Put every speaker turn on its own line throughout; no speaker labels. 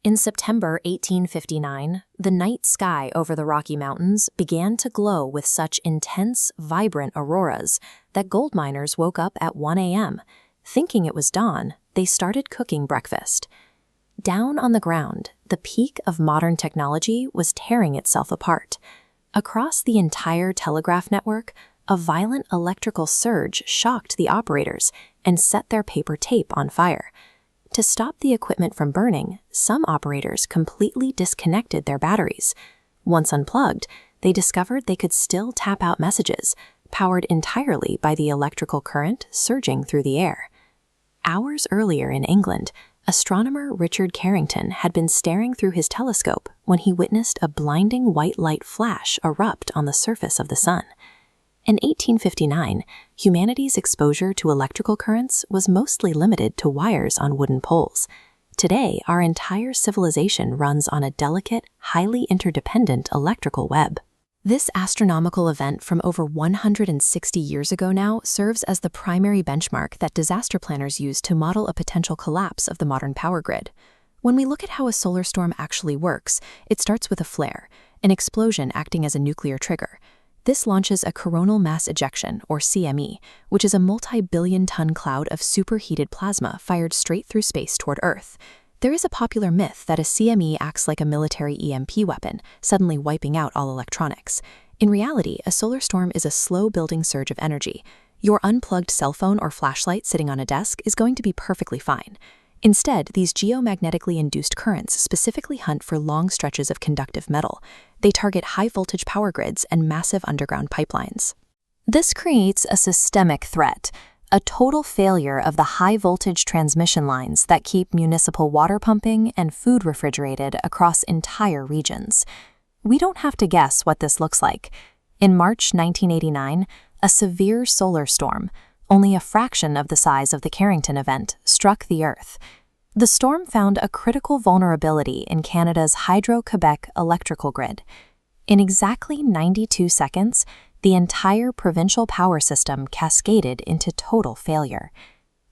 In September 1859, the night sky over the Rocky Mountains began to glow with such intense, vibrant auroras that gold miners woke up at 1 a.m. Thinking it was dawn, they started cooking breakfast. Down on the ground, the peak of modern technology was tearing itself apart. Across the entire telegraph network, a violent electrical surge shocked the operators and set their paper tape on fire. To stop the equipment from burning, some operators completely disconnected their batteries. Once unplugged, they discovered they could still tap out messages, powered entirely by the electrical current surging through the air. Hours earlier in England, astronomer Richard Carrington had been staring through his telescope when he witnessed a blinding white light flash erupt on the surface of the sun. In 1859, humanity's exposure to electrical currents was mostly limited to wires on wooden poles. Today, our entire civilization runs on a delicate, highly interdependent electrical web. This astronomical event from over 160 years ago now serves as the primary benchmark that disaster planners use to model a potential collapse of the modern power grid. When we look at how a solar storm actually works, it starts with a flare, an explosion acting as a nuclear trigger. This launches a coronal mass ejection, or CME, which is a multi-billion-ton cloud of superheated plasma fired straight through space toward Earth. There is a popular myth that a CME acts like a military EMP weapon, suddenly wiping out all electronics. In reality, a solar storm is a slow-building surge of energy. Your unplugged cell phone or flashlight sitting on a desk is going to be perfectly fine. Instead, these geomagnetically induced currents specifically hunt for long stretches of conductive metal. They target high-voltage power grids and massive underground pipelines. This creates a systemic threat, a total failure of the high-voltage transmission lines that keep municipal water pumping and food refrigerated across entire regions. We don't have to guess what this looks like. In March 1989, a severe solar storm, only a fraction of the size of the Carrington event, struck the Earth. The storm found a critical vulnerability in Canada's Hydro-Quebec electrical grid. In exactly 92 seconds, the entire provincial power system cascaded into total failure.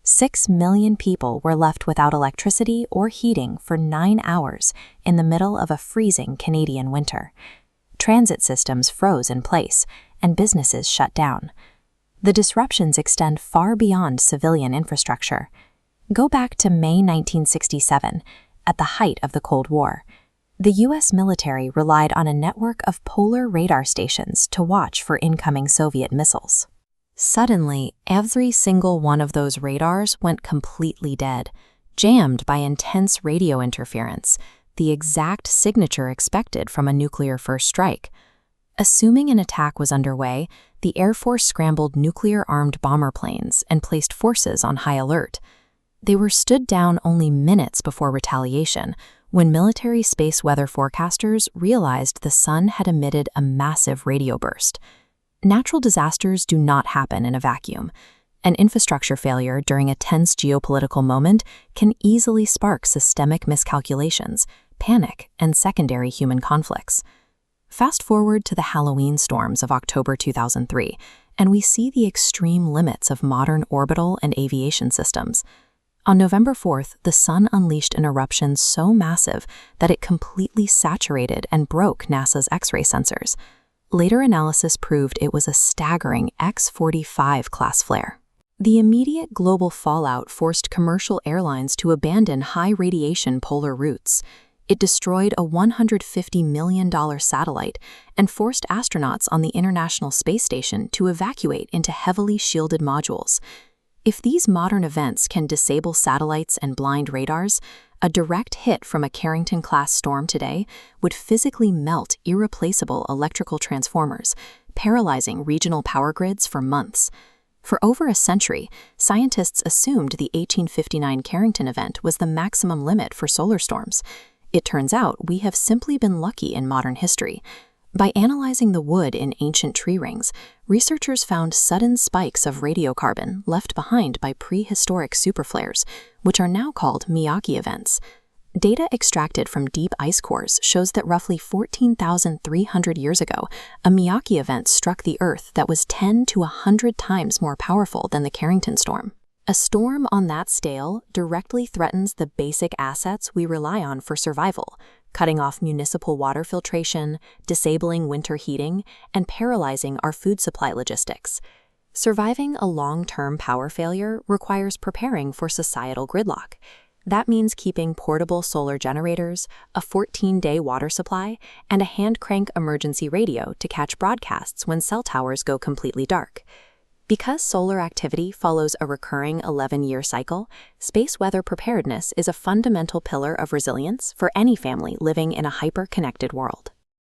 6 million people were left without electricity or heating for 9 hours in the middle of a freezing Canadian winter. Transit systems froze in place, and businesses shut down. The disruptions extend far beyond civilian infrastructure. Go back to May 1967, at the height of the Cold War. The U.S. military relied on a network of polar radar stations to watch for incoming Soviet missiles. Suddenly, every single one of those radars went completely dead, jammed by intense radio interference, the exact signature expected from a nuclear first strike. Assuming an attack was underway, the Air Force scrambled nuclear-armed bomber planes and placed forces on high alert. They were stood down only minutes before retaliation, when military space weather forecasters realized the sun had emitted a massive radio burst. Natural disasters do not happen in a vacuum. An infrastructure failure during a tense geopolitical moment can easily spark systemic miscalculations, panic, and secondary human conflicts. Fast forward to the Halloween storms of October 2003, and we see the extreme limits of modern orbital and aviation systems. On November 4th, the sun unleashed an eruption so massive that it completely saturated and broke NASA's X-ray sensors. Later analysis proved it was a staggering X-45 class flare. The immediate global fallout forced commercial airlines to abandon high-radiation polar routes. It destroyed a $150 million satellite and forced astronauts on the International Space Station to evacuate into heavily shielded modules. If these modern events can disable satellites and blind radars, a direct hit from a Carrington-class storm today would physically melt irreplaceable electrical transformers, paralyzing regional power grids for months. For over a century, scientists assumed the 1859 Carrington event was the maximum limit for solar storms. It turns out we have simply been lucky in modern history. By analyzing the wood in ancient tree rings, researchers found sudden spikes of radiocarbon left behind by prehistoric superflares, which are now called Miyagi events. Data extracted from deep ice cores shows that roughly 14,300 years ago, a Miyagi event struck the Earth that was 10 to 100 times more powerful than the Carrington storm. A storm on that scale directly threatens the basic assets we rely on for survival, cutting off municipal water filtration, disabling winter heating, and paralyzing our food supply logistics. Surviving a long-term power failure requires preparing for societal gridlock. That means keeping portable solar generators, a 14-day water supply, and a hand-crank emergency radio to catch broadcasts when cell towers go completely dark. Because solar activity follows a recurring 11-year cycle, space weather preparedness is a fundamental pillar of resilience for any family living in a hyper-connected world.